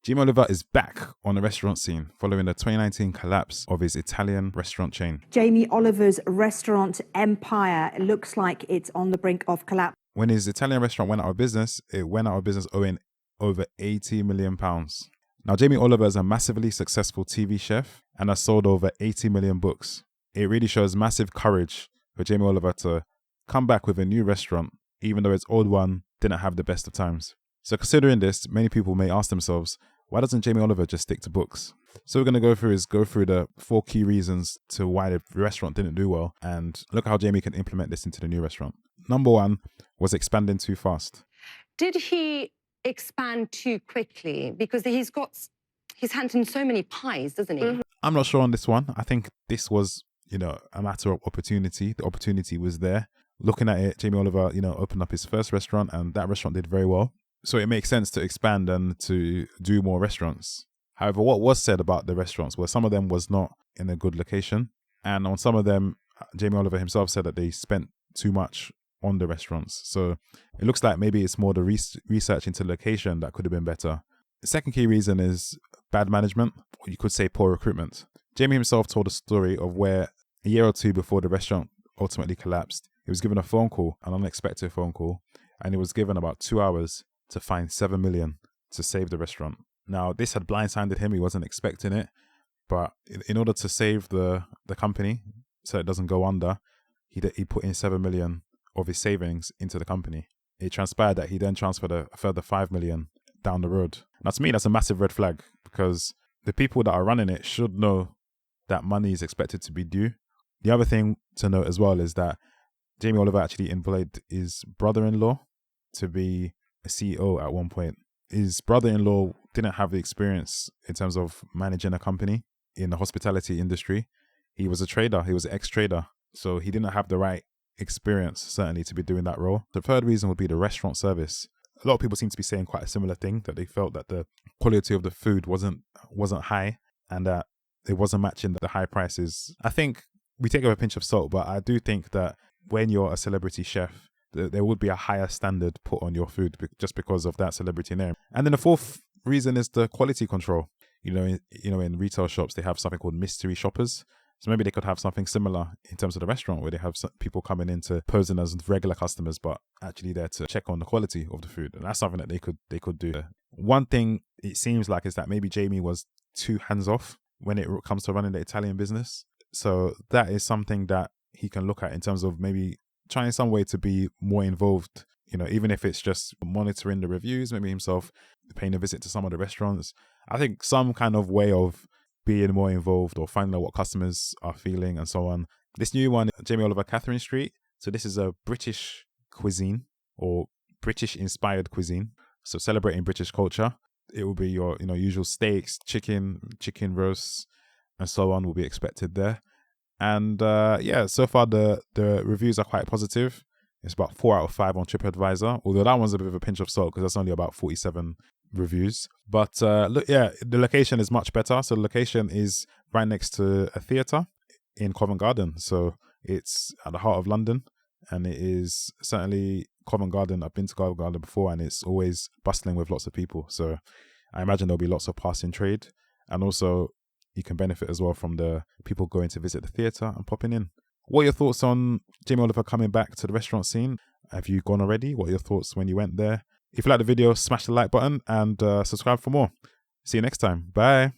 Jamie Oliver is back on the restaurant scene following the 2019 collapse of his Italian restaurant chain. Jamie Oliver's restaurant empire looks like it's on the brink of collapse. When his Italian restaurant went out of business, it went out of business owing over £80 million. Now, Jamie Oliver is a massively successful TV chef and has sold over 80 million books. It really shows massive courage for Jamie Oliver to come back with a new restaurant, even though his old one didn't have the best of times. So considering this, many people may ask themselves, why doesn't Jamie Oliver just stick to books? So we're going to go through the 4 key reasons to why the restaurant didn't do well, and look how Jamie can implement this into the new restaurant. Number 1 was expanding too fast. Did he expand too quickly? Because he's got his hands in so many pies, doesn't he? I'm not sure on this one. I think this was, a matter of opportunity. The opportunity was there. Looking at it, Jamie Oliver, opened up his first restaurant, and that restaurant did very well. So it makes sense to expand and to do more restaurants. However, what was said about the restaurants was some of them was not in a good location. And on some of them, Jamie Oliver himself said that they spent too much on the restaurants. So it looks like maybe it's more the research into location that could have been better. The second key reason is bad management, or you could say poor recruitment. Jamie himself told a story of where a year or 2 before the restaurant ultimately collapsed, he was given a phone call, an unexpected phone call, and he was given about 2 hours to find 7 million to save the restaurant. Now, this had blindsided him. He wasn't expecting it. But in order to save the company so it doesn't go under, he put in 7 million of his savings into the company. It transpired that he then transferred a further 5 million down the road. Now, to me, that's a massive red flag, because the people that are running it should know that money is expected to be due. The other thing to note as well is that Jamie Oliver actually employed his brother-in-law to be a CEO at one point. His brother-in-law didn't have the experience in terms of managing a company in the hospitality industry. He was a trader. He was an ex-trader. So he didn't have the right experience, certainly, to be doing that role. The third reason would be the restaurant service. A lot of people seem to be saying quite a similar thing, that they felt that the quality of the food wasn't high, and that it wasn't matching the high prices. I think we take it with a pinch of salt, but I do think that when you're a celebrity chef, there would be a higher standard put on your food just because of that celebrity name. And then the fourth reason is the quality control. In retail shops, they have something called mystery shoppers. So maybe they could have something similar in terms of the restaurant, where they have people coming in to posing as regular customers, but actually there to check on the quality of the food. And that's something that they could do. One thing it seems like is that maybe Jamie was too hands-off when it comes to running the Italian business. So that is something that he can look at in terms of maybe trying some way to be more involved, even if it's just monitoring the reviews, maybe himself paying a visit to some of the restaurants. I think some kind of way of being more involved or finding out what customers are feeling and so on. This new one, Jamie Oliver Catherine Street. So this is a British cuisine, or British inspired cuisine. So celebrating British culture. It will be your usual steaks, chicken roasts, and so on will be expected there. And so far the reviews are quite positive. It's about 4 out of 5 on TripAdvisor, although that one's a bit of a pinch of salt because that's only about 47 reviews. But the location is much better. So the location is right next to a theatre in Covent Garden. So it's at the heart of London, and it is certainly Covent Garden. I've been to Covent Garden before, and it's always bustling with lots of people. So I imagine there'll be lots of passing trade, and also you can benefit as well from the people going to visit the theatre and popping in. What are your thoughts on Jamie Oliver coming back to the restaurant scene? Have you gone already? What are your thoughts when you went there? If you like the video, smash the like button and subscribe for more. See you next time. Bye.